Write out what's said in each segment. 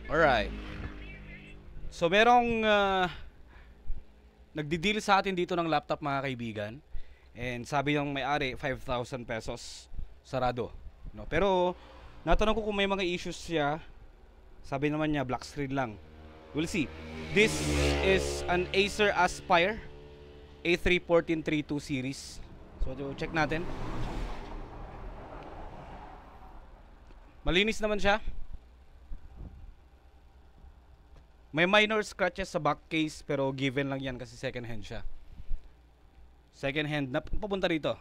Alright. So merong nagdi-deal sa atin dito ng laptop mga kaibigan. And sabi ng may-ari 5,000 pesos sarado. No, pero natanong ko kung may mga issues siya. Sabi naman niya black screen lang. We'll see. This is an Acer Aspire A3 1432 series. So check natin. Malinis naman siya. May minor scratches sa back case pero given lang yan kasi second hand siya. Second hand na papunta rito.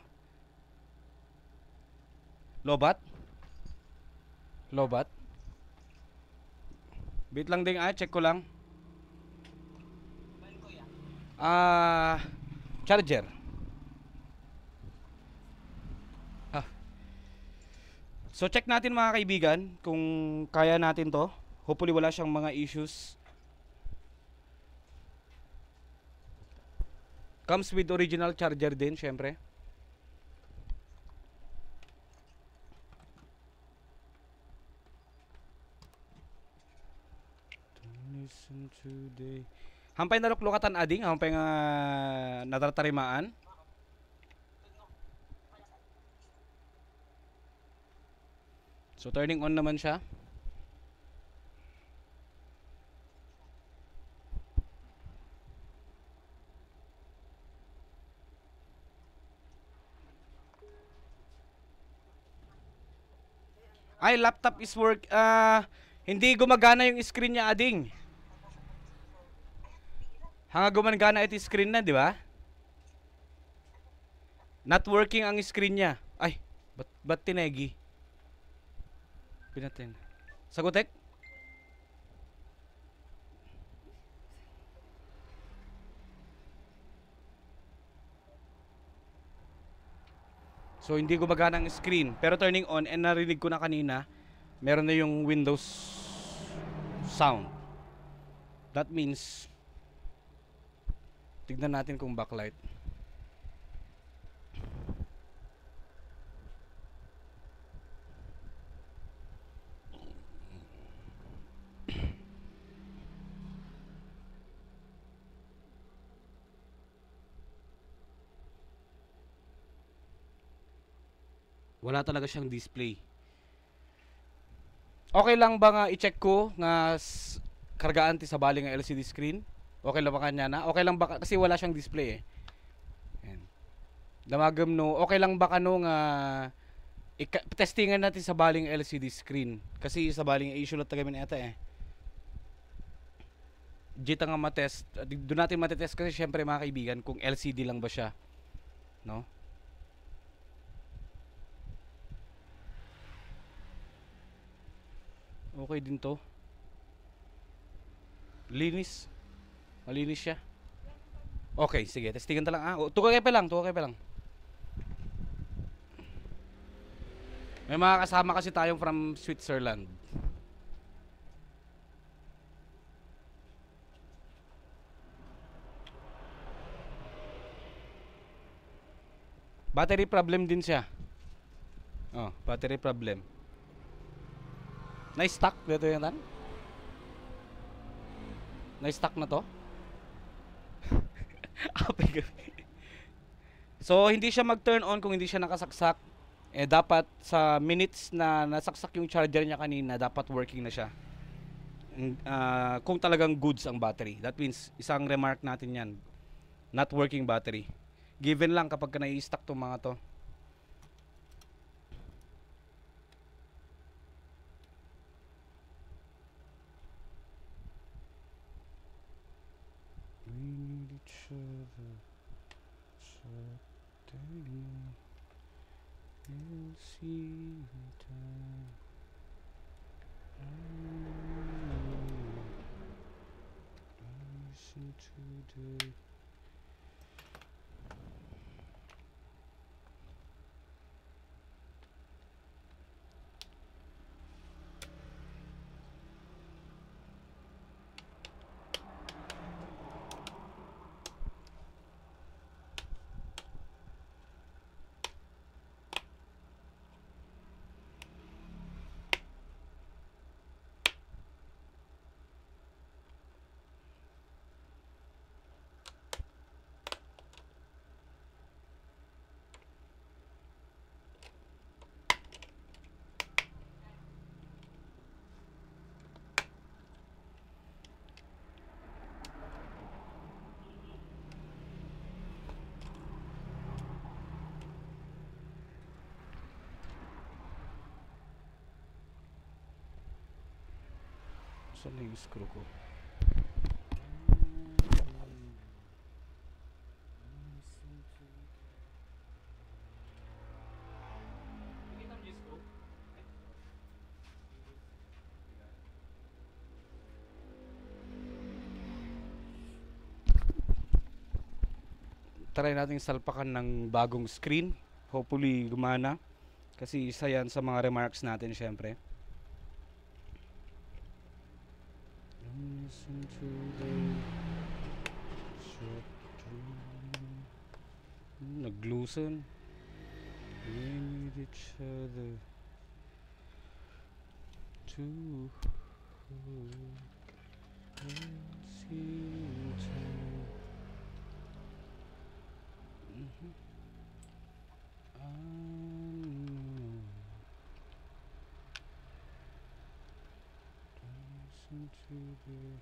Lobat? Lobat? Bit lang din check ko lang. Charger. So check natin mga kaibigan kung kaya natin to. Hopefully wala siyang mga issues. Comes with original charger din, syempre. Listen today. Hampay na luklukatan ading, hampay nga natatarimaan. So turning on naman siya. Ay, laptop is work. Hindi gumagana yung screen niya, ading. Hanga gumagana ito screen na, di ba? Not working ang screen niya. Ay, ba't tinegi? Pinatin. Sagutek? So hindi gumagana ang screen pero turning on and narinig ko na kanina meron na yung Windows sound. That means tignan natin kung backlight. Wala talaga siyang display. Okay lang ba nga i-check ko nga kargaan ti sa bali nga LCD screen? Okay lang ba kanya na? Okay lang ba kasi wala siyang display eh. Ayan. Damagam no, okay lang ba kano nga testingan natin sa baling LCD screen kasi sa baling issue lang tagamin ata eh. Dito nga matest, doon natin matetest kasi syempre mga kaibigan kung LCD lang ba siya, no? Okay din to. Linis. Malinis siya. Okay, sige. Testingan ta lang. Tukay pa lang. Tukay pa lang. May mga kasama kasi tayong from Switzerland. Battery problem din siya. Oh, battery problem. Na-stuck dito yung tan? Na-stuck na to? So, hindi siya mag-turn on kung hindi siya nakasaksak. Eh, dapat sa minutes na nasaksak yung charger niya kanina, dapat working na siya. Kung talagang goods ang battery. That means, isang remark natin yan. Not working battery. Given lang kapag ka nai-stuck tong mga to. We need each other. We'll see time. Listen today. Saan na yung screw ko? Try natin salpakan ng bagong screen. Hopefully gumana. Kasi isa yan sa mga remarks natin syempre. Listen to the short dream. Nag-loosen. We need each other to hold and see time. I know. Listen to the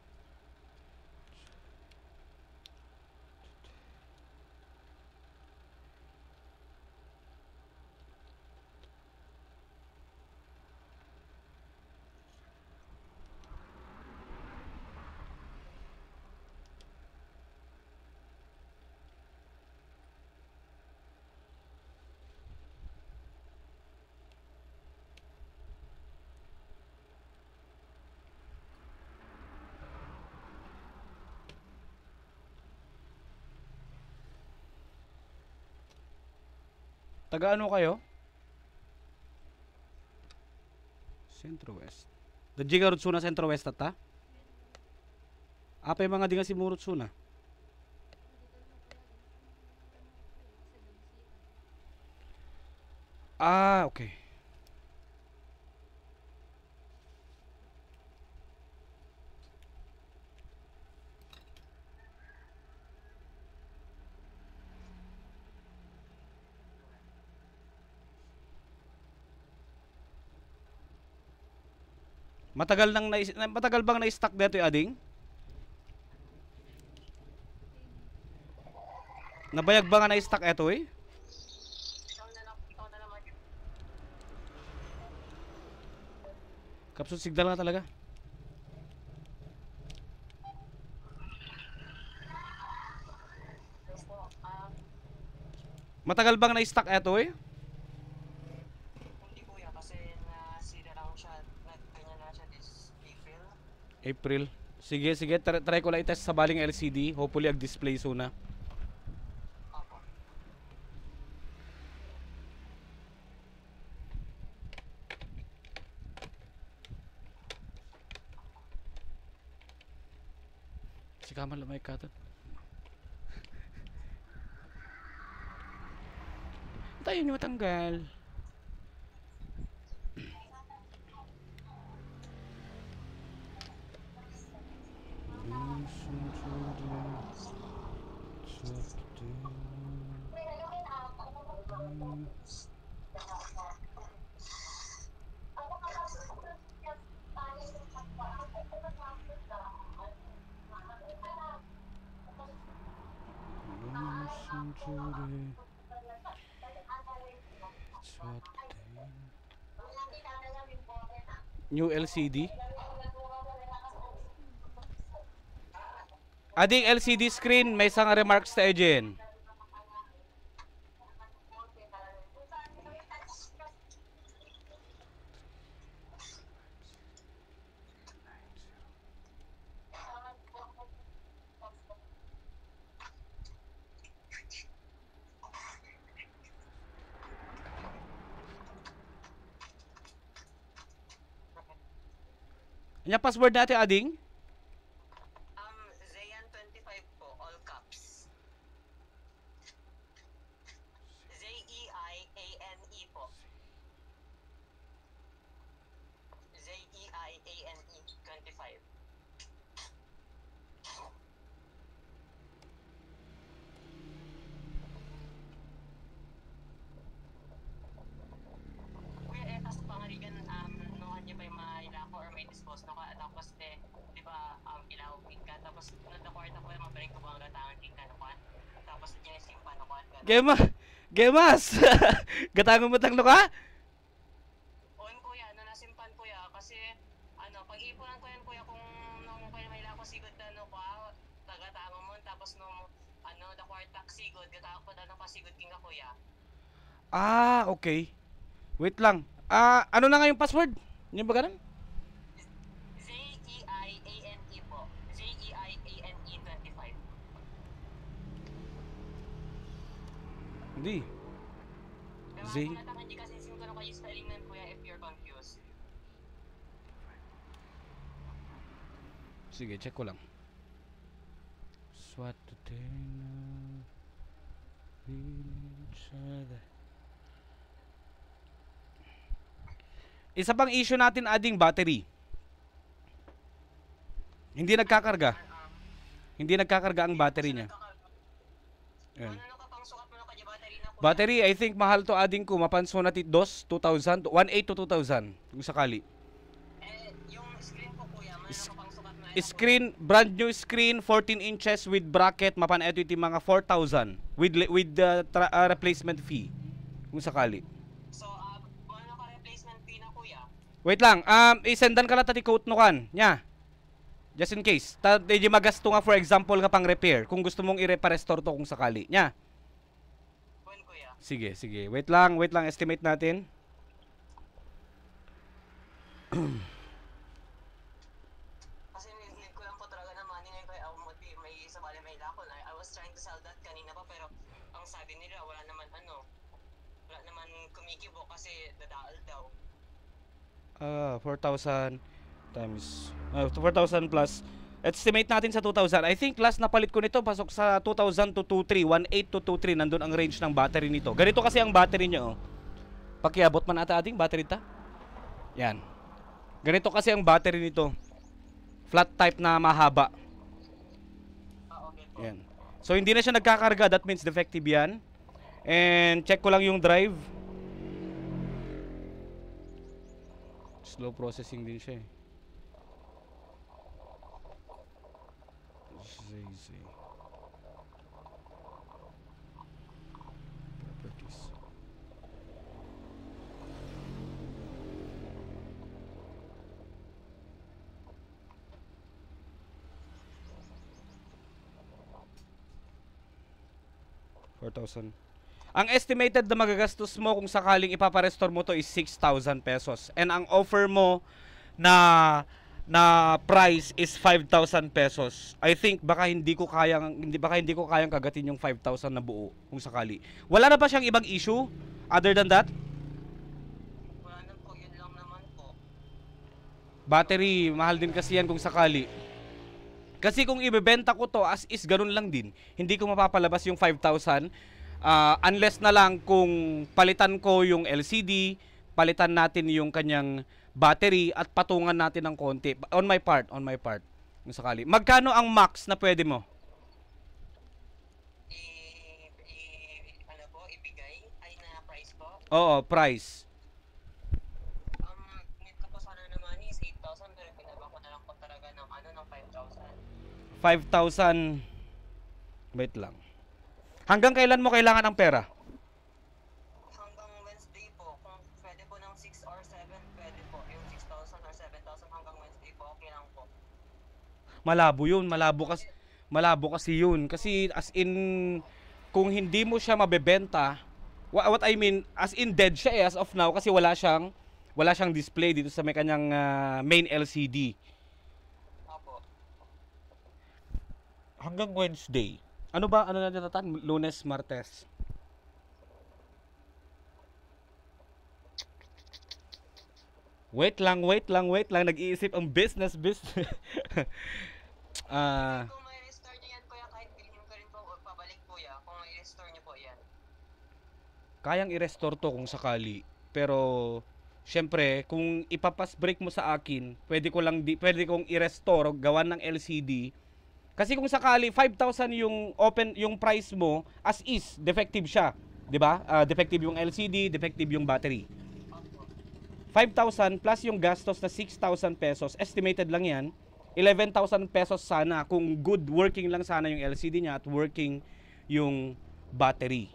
taga ano kayo? Centro West. Dadji ka Rutsuna Centro West ata? Apa yung mga di nga si Murutsuna? Ah, okay. Matagal bang na-stock dito yung ading? Nabayag ba nga na-stock eto eh? Kapsul signal nga talaga. Matagal bang na-stock eto eh? Hindi kuya kasi nasira lang siya. Nagkanya na siya this April. April. Sige, sige. Try ko lang i-test sa baling LCD. Hopefully ag-display soon na. Opo. Si Kamal may katat. Tayo nyo matanggal. New LCD. Ading LCD screen, may isang remarks tayo dyan. Ano yung password natin, Ading? Zayan25 po, all caps. Zeiane po. Zeiane 25. Kuya, tas pangarigan, nuhan niyo ba yung mailako or may dispose na ka? Tapos, di ba, ilawin ka. Tapos, nadakwart ako yung mabaling ko bang gatangan king ka nakuan. Tapos, dyan yung simpan nakuan. Gemas! Gatangon mo tang ka? On kuya, nasimpan kuya kasi ano, pag-iipunan ko yan kuya kung nung kaya may lako sigod na no pa, taga-tama mo, tapos nung ano, the quartak sigod, gata ko na no pasigod king ka kuya. Ah, okay. Wait lang. Ano na nga yung password? Yung ba ganun? Zeiane po. Zeiane 25. Hindi. Kaya Z. kung natakan di kasi sin ko na kayo spelling nun kuya if you're confused. Sige, check ko lang. Swat to Isa pang issue natin adding battery. Hindi nagkakarga. Hindi nagkakarga ang battery niya. Ayan. Ano ka pang sukat mo na kanya battery na kuya? Battery, I think mahal to adding ko. Mapanso na 2,000, 1,800 to 2,000. Kung sakali. Yung screen ko kuya, ano ka pang sukat na Screen, brand new screen, 14 inches with bracket. Mapan ito yung mga 4,000 with the replacement fee. Kung sakali. So, ano ka replacement fee na kuya? Wait lang, isendan ka lang tati quote no kan. Nya. Just in case. Di magasto nga for example nga pang repair. Kung gusto mong i-restore to kung sakali. Nya. Well kuya. Sige, sige. Wait lang, estimate natin. Kasi need ko lang po talaga na money ngayon kaya may isa bali may lakon. I was trying to sell that kanina pa pero ang sabi nila wala naman kumikibo kasi dadaal daw. 4,000 times 4,000 plus. Estimate natin sa 2,000. I think last na palit ko nito pasok sa 2,000 to 2,300, 1,800 to 2,300 nandun ang range ng battery nito. Ganito kasi ang battery niya oh. Pakiabot man ata ating battery ta. Yan. Ganito kasi ang battery nito. Flat type na mahaba. Okay po. Yan. So hindi na siya nagkakarga, that means defective yan. And check ko lang yung drive. Slow processing din siya eh. ZZ. Properties. $4,000. Ang estimated na magagastos mo kung sakaling ipaparestore mo to is 6,000 pesos. And ang offer mo na price is 5,000 pesos. I think baka hindi ko kayang kagatin yung 5,000 na buo kung sakali. Wala na ba siyang ibang issue other than that? Wala na po, yun lang naman po. Battery, mahal din kasi yan kung sakali. Kasi kung ibebenta ko to as is ganun lang din, hindi ko mapapalabas yung 5,000 unless na lang kung palitan ko yung LCD, palitan natin yung kanyang battery at patungan natin ng konti. On my part. Kung sakali. Magkano ang max na pwede mo? Ano po, ibigay? Ay na price po? Oo, price. Need ko po sana naman is 8,000 pero pinaba ko na lang po talaga ng ng 5,000. 5,000. Wait lang. Hanggang kailan mo kailangan ng pera? Hanggang Wednesday po. Kung pwede po ng 6 or 7, pwede po. Yung 6,000 or 7,000 hanggang Wednesday po, okay lang po. Malabo yun. Malabo kasi yun. Kasi as in, kung hindi mo siya mabebenta, what I mean, as in dead siya as of now kasi wala siyang display dito sa may kanyang main LCD. Opo. Hanggang Wednesday. Ano na natatan? Lunes, Martes. Wait lang. Nag-iisip ang business. Kung may restore niyo yan, kuya, kahit bilhin ko rin po, o pabalik po yan. Kung may restore niyo po yan. Kayang i-restore to kung sakali. Pero, syempre, kung ipapas break mo sa akin, pwede kong i-restore, gawan ng LCD. Kasi kung sakali 5,000 yung price mo as is, defective siya, 'di ba? Defective yung LCD, defective yung battery. 5,000 plus yung gastos na 6,000 pesos, estimated lang 'yan. 11,000 pesos sana kung good working lang sana yung LCD niya at working yung battery.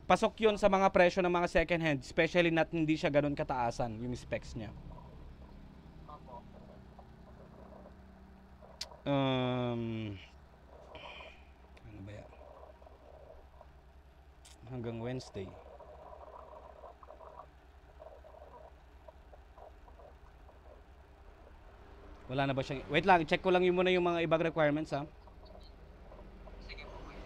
Pasok 'yon sa mga presyo ng mga second hand, especially na hindi siya ganoon kataasan yung specs niya. Opo. Um, ano ba yan? Hanggang Wednesday. Wala na ba siyang... Wait lang, check ko lang yung muna yung mga ibang requirements ha. Sige po kuya.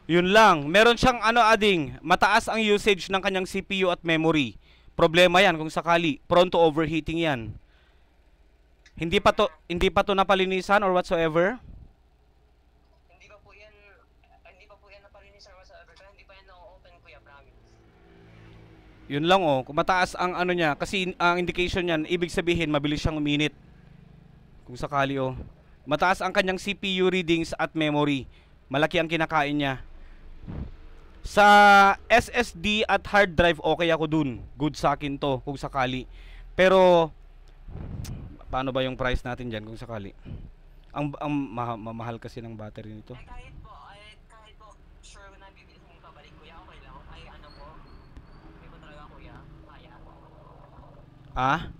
Yun lang. Meron siyang ano ading, mataas ang usage ng kanyang CPU at memory. Problema yan kung sakali. Prone to overheating yan. Hindi pa to napalinisan or whatsoever. Hindi pa po yan napalinisan whatsoever. Kaya hindi pa yan na-open kuya, promise. Yun lang oh. Kung mataas ang ano niya, kasi ang indication niyan, ibig sabihin mabilis siyang uminit. Kung sakali oh. Mataas ang kanyang CPU readings at memory. Malaki ang kinakain niya. Sa SSD at hard drive, okay ako dun. Good sa akin to, kung sakali. Pero, paano ba yung price natin dyan kung sakali? Ang mahal kasi ng battery nito. Kahit po, sure na bibili mong pabalik kuya, okay lang. Ay, ano po, hindi po talaga kuya, kaya. Ah?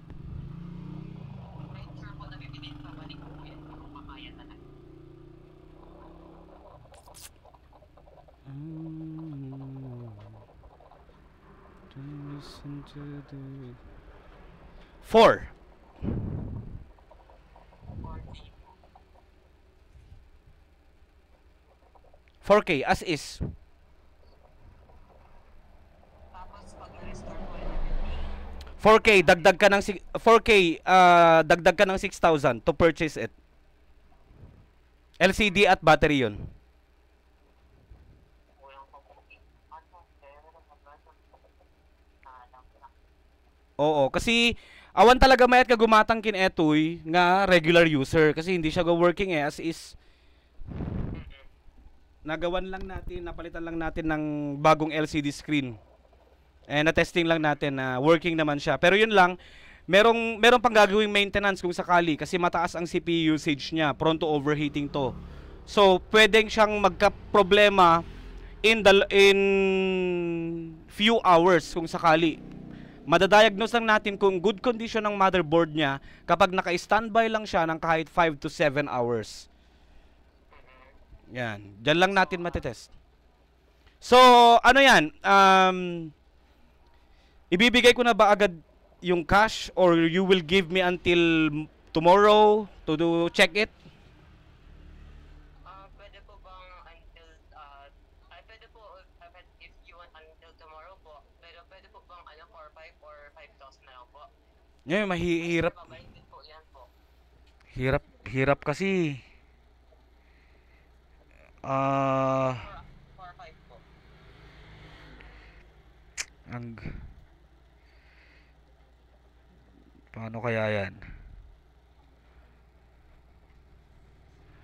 Kahit sure po na bibili mong pabalik kuya, hindi ko makaya talaga. Listen to the 4 40. 4K as is. Tapos pag na-restore po, 4K dagdag ka ng 4K dagdag ka ng 6,000 to purchase it. LCD at battery 'yon. kulang pa po. Ano, pero Oo, kasi awan talaga mayat ka gumatang kin etoy nga regular user kasi hindi siya go working as is. Nagawan lang natin, napalitan lang natin ng bagong LCD screen. Na-testing lang natin na working naman siya. Pero yun lang, merong pang gagawing maintenance kung sakali kasi mataas ang CPU usage niya, prone to overheating to. So, pwedeng siyang magka-problema in few hours kung sakali. Madadiagnose lang natin kung good condition ng motherboard niya kapag naka-standby lang siya ng kahit 5 to 7 hours. Yan. Diyan lang natin matetest. So, ano yan? Ibibigay ko na ba agad yung cash or you will give me until tomorrow to check it? pwede po bang until, pwede po, if you want until tomorrow po, pero pwede po bang 4,500 or 5,000 na lang po? Ngayon, mahihirap. Babalik din po yan po. Hirap kasi. 4,500 po. Paano kaya yan?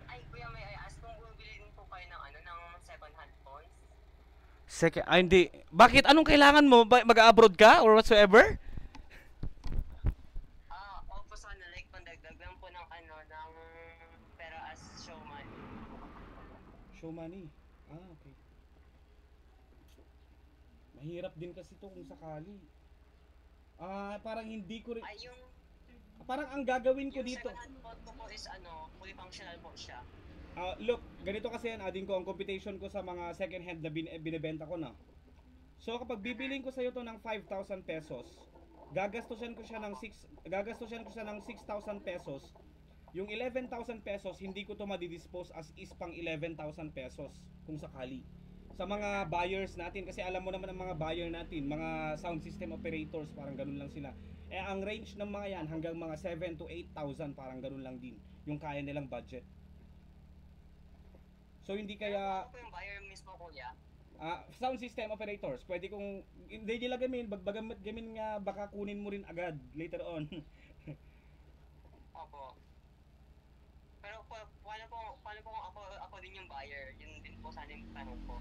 Ay, kuya, may I ask kung bumibili din po kayo ng ng second hand phones? Hindi. Bakit? Anong kailangan mo? Mag-abroad ka or whatsoever? Opo, sana like pandagdag lang po ng ng pera as show money. Show money. Okay. Mahirap din kasi to kung sakali. Parang hindi ko rin... Ay, Parang ang gagawin ko yung dito... second hand phone ko po is fully functional po siya. Look, ganito kasi yan, adin ko ang computation ko sa mga second hand na binebenta ko na. So kapag bibiling ko sa iyo to ng 5,000 pesos, gagastusan ko siya ng 6,000 pesos. Yung 11,000 pesos, hindi ko to madidispose as is pang 11,000 pesos kung sakali. Sa mga buyers natin, kasi alam mo naman ang mga buyer natin, mga sound system operators, parang ganun lang sila. Ang range ng mga yan hanggang mga 7 to 8,000, parang ganun lang din yung kaya nilang budget. So hindi kaya... Ano po yung buyer mismo, kuya? Sound system operators, pwede kong hindi nila gamin nga baka kunin mo rin agad later on. Opo. Pero paano paano po kung ako din yung buyer? Yun din po sana yung tanong ko.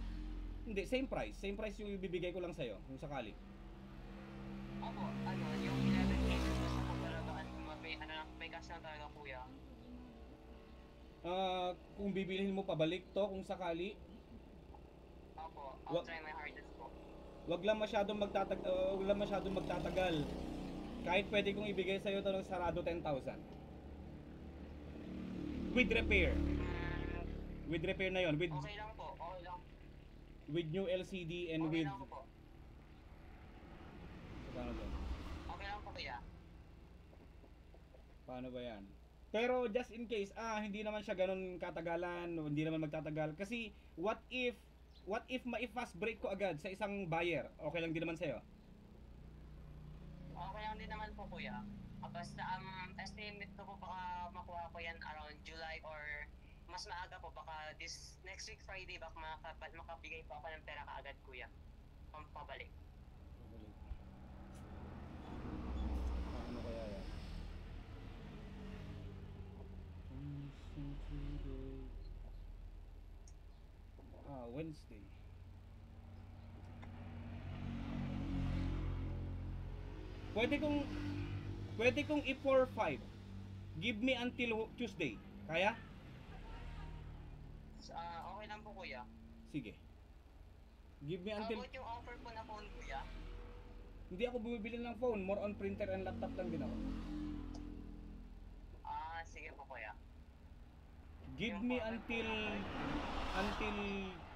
Hindi, same price. Same price yung ibibigay ko lang sa'yo kung sakali. Opo, ano, yung 11K gusto ko talaga, may cash lang talaga kuya. Kung bibilhin mo pabalik to kung sakali, Opo, I'll Wa- try my hardest po. wag lang masyadong magtatagal. Kahit pwede kong ibigay sa'yo to ng sarado 10,000. With repair. With repair na yon, Okay lang po, okay lang. with new LCD and Okay with lang po. paano ba? Okay lang po kuya. Paano ba 'yan? Pero just in case, hindi naman siya ganun katagalan, hindi naman magtatagal kasi what if ma-fast break ko agad sa isang buyer? Okay lang din naman sa'yo. Okay lang din naman po kuya. Basta estimate ko po baka makuha ko yan around July or mas maaga po baka this next week Friday baka makabigay po ako ng pera kaagad kuya. Pabalik. Ano kaya yan? Wednesday. Pwede kong i-4-5. Give me until Tuesday. Kaya? Okay lang po kuya. Sige. Give me How until... about yung offer po na phone kuya? Hindi ako bumibili ng phone. More on printer and laptop lang din ako. Sige po kuya. Give me until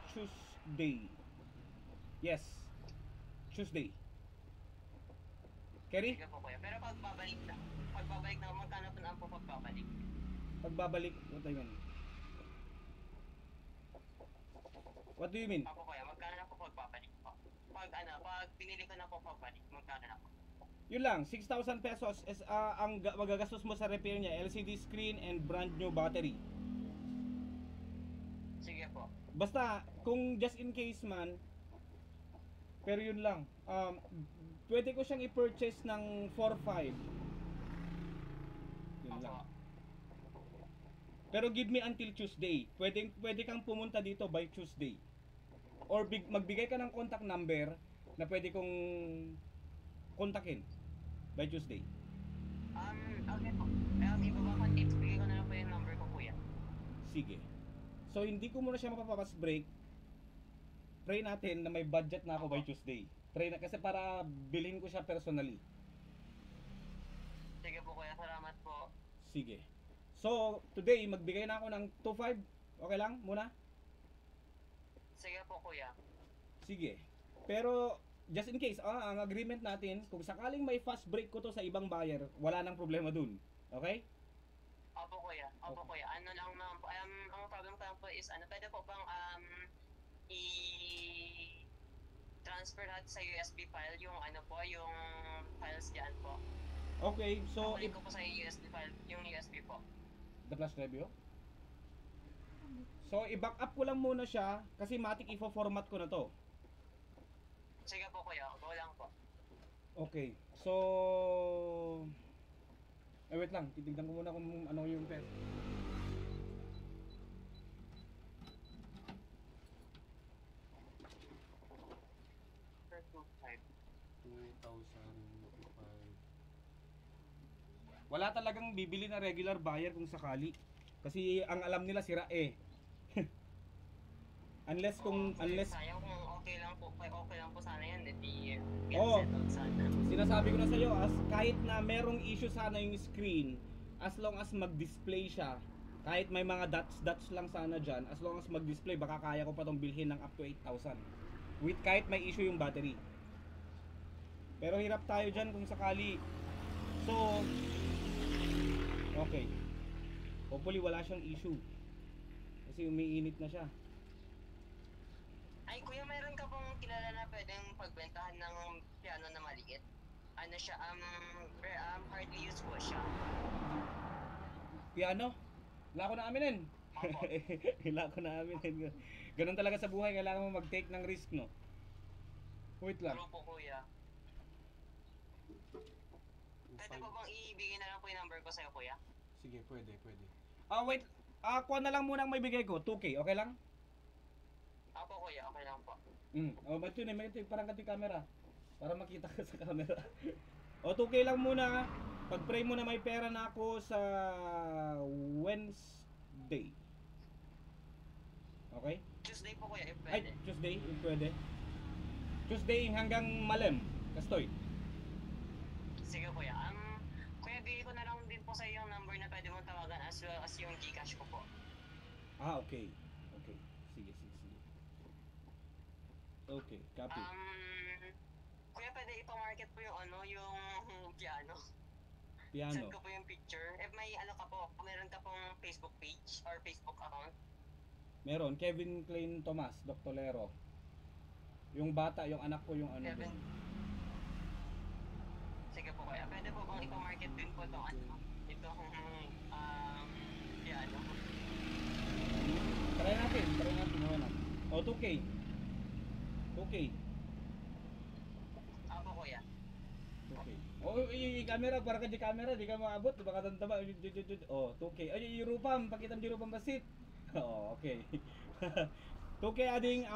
Tuesday. Yes. Tuesday. Kerry? Sige po kuya. Pero pagbabalik na magkano po na po pagbabalik? Pagbabalik, what do you mean? What do you mean? Ako kuya, magkano na po pagbabalik po? Pag binili ko na po pagbalik, magkano na po? Yun lang, 6,000 pesos is ang magagastos mo sa repair niya, LCD screen and brand new battery. Sige po. Basta, kung just in case man, pero yun lang, pwede ko siyang i-purchase ng 4-5. Yun lang. Opo. Pero give me until Tuesday. Pwede kang pumunta dito by Tuesday. Or magbigay ka ng contact number na pwede kong kontakin by Tuesday. Okay po. Ibaba ko tips, bigay ko na lang po yung number ko kuya. Sige. So hindi ko muna siya mapapapas break. Pray natin na may budget na ako by Tuesday. Pray na kasi para bilhin ko siya personally. Sige po kuya, salamat po. Sige. So today magbigay na ako ng 2.5. Okay lang muna? Sige po kuya. Sige. Pero just in case, ang agreement natin, kung sakaling may fast break ko to sa ibang buyer, wala nang problema dun. Okay? Opo kuya, kuya. Ano lang naman po, ang problem ko lang po is, pwede po bang i-transfer lahat sa USB file yung yung files dyan po. Okay, so Kukunin ko po sa USB file, yung USB po. the flash review. So i-back up ko lang muna siya kasi matik i-format ko na to. Sige po kuya, go lang po. Okay. So wait lang, titignan ko muna kung ano yung pet. For 2.5. 2,005. Wala talagang bibili na regular buyer kung sakali. Kasi ang alam nila sira unless Sayang kung okay lang po sana yan, di get Oo. settled sana. sinasabi ko na sa iyo, as kahit na merong issue sana yung screen, as long as mag-display siya, kahit may mga dots lang sana dyan, as long as mag-display, baka kaya ko pa tong bilhin ng up to 8,000 with kahit may issue yung battery. Pero hirap tayo dyan kung sakali. So okay, hopefully wala siyang issue kasi umiinit na siya. Ay kuya, meron ka pong kilala na pwedeng pagbentahan ng piano na maliit? Ano siya, hardly used po siya. Piano? Wala ko na aminin. Opo. Wala ko na aminin. Ganun talaga sa buhay, kailangan mo mag-take ng risk, no? Wait lang. Ano po kuya? Pwede po bang ibigay na lang po yung number ko sa'yo kuya? Sige, pwede. Ako na lang muna ang may bigay ko, 2K, okay lang? Apo kuya, okay lang po. Oh, ba't yun eh, may parang kati camera. Para makita ka sa camera. O, 2K lang muna. Pag-pray mo na may pera na ako sa Wednesday. Okay? Tuesday po kuya, if Ay, pwede. Tuesday, yung pwede. Tuesday hanggang Malem, Kastoy. Sige kuya. Kuya, bigay ko na lang din po sa iyo yung number na pwede mong tawagan as well as yung Gcash ko po. Ah, okay. Okay. Sige. Okay, copy. Kuya, pwede ipa-market po yung yung piano. Piano. Send ko po yung picture. If may ka po, kung meron ka pong Facebook page or Facebook account. Meron, Kevin Klein Tomas, Doctolero. Yung bata, yung anak ko, yung ano Kevin. din. Sige po kuya, pwede po bang ipa-market din po itong itong piano. Try natin, wala. O, 2K. 2K. Apo kuya. Okay. Oh, camera para ka di camera, di ka maabot, baka tantaba. Oh, 2K. Ay, Europam, pakita mo Europam basit. Oh, okay. 2K ading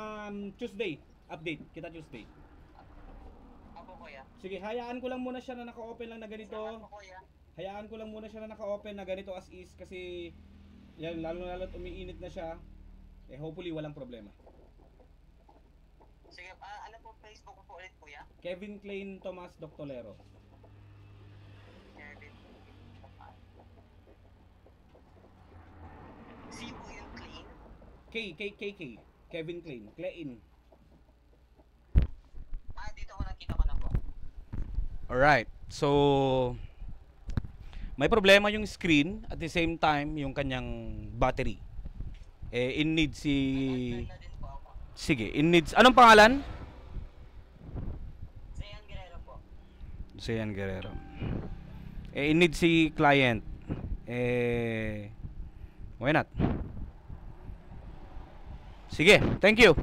Tuesday update. Kita Tuesday. Apo kuya. Sige, hayaan ko lang muna siya na naka-open lang na ganito. Salamat po kuya. Hayaan ko lang muna siya na naka-open na ganito as is kasi yan lalo umiinit na siya. Eh hopefully walang problema. Sige, ano po Facebook ko po ulit kuya? Kevin Klein Tomas Doctolero. Kevin. C po yung clean. K. Kevin Klein. Klein. Dito ko nakita ko na po. Alright. So, may problema yung screen at the same time yung kanyang battery. Eh, in need si... Na din po ako. Sige, in needs... Anong pangalan? Zayan Guerrero po. Zayan Guerrero. Eh, in need si client. Eh, why not? Sige, thank you.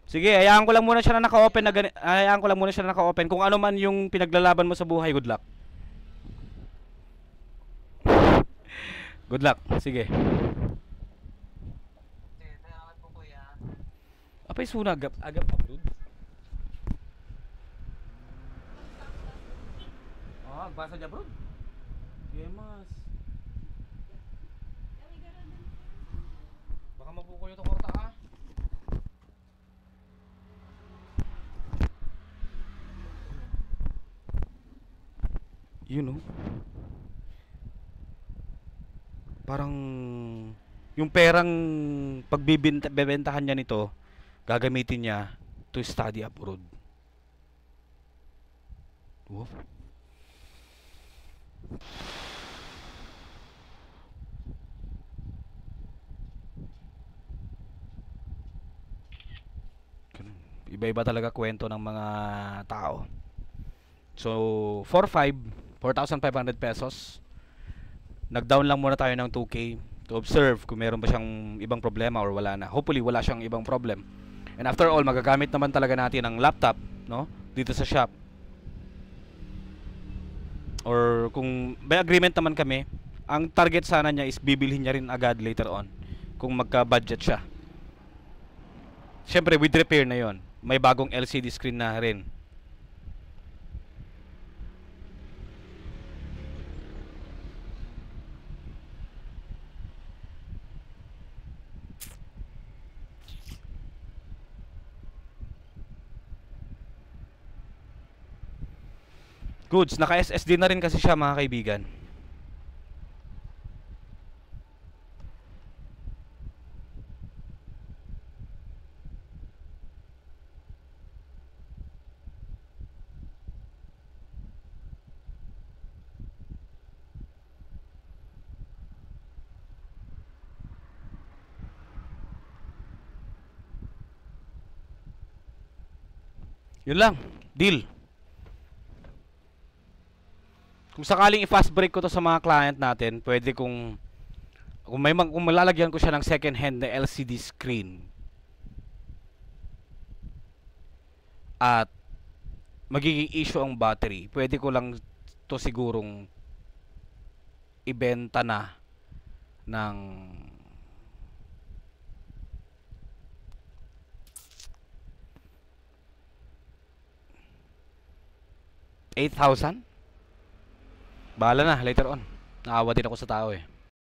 Sige, hayaan ko lang muna siya na naka-open na hayaan ko lang muna siya na naka-open. Kung ano man yung pinaglalaban mo sa buhay, good luck. Good luck. Sige. Sige, salamat po kuya. Apay suna agap upload. Basa niya, bro. Gemas. Baka mapuko yung korta ah. You know. Parang yung perang bebentahan niya nito, gagamitin niya to study abroad. Wow. Iba-iba talaga kwento ng mga tao. So, 4,500 pesos. Nag-down lang muna tayo ng 2K to observe kung meron ba siyang ibang problema or wala na. Hopefully, wala siyang ibang problem. And after all, magagamit naman talaga natin ang laptop, no? Dito sa shop. Or kung may agreement naman kami, ang target sana niya is bibilhin niya rin agad later on kung magka-budget siya. Siyempre, with repair na yon. May bagong LCD screen na rin. Goods, naka-SSD na rin kasi siya mga kaibigan. Yun lang, deal. Kung sakaling i-fast break ko to sa mga client natin, pwede kung malalagyan ko siya ng second hand na LCD screen at magiging issue ang battery, pwede ko lang to sigurong ibenta na ng 8,000. Bahala na later on. Naawa din ako sa tao eh.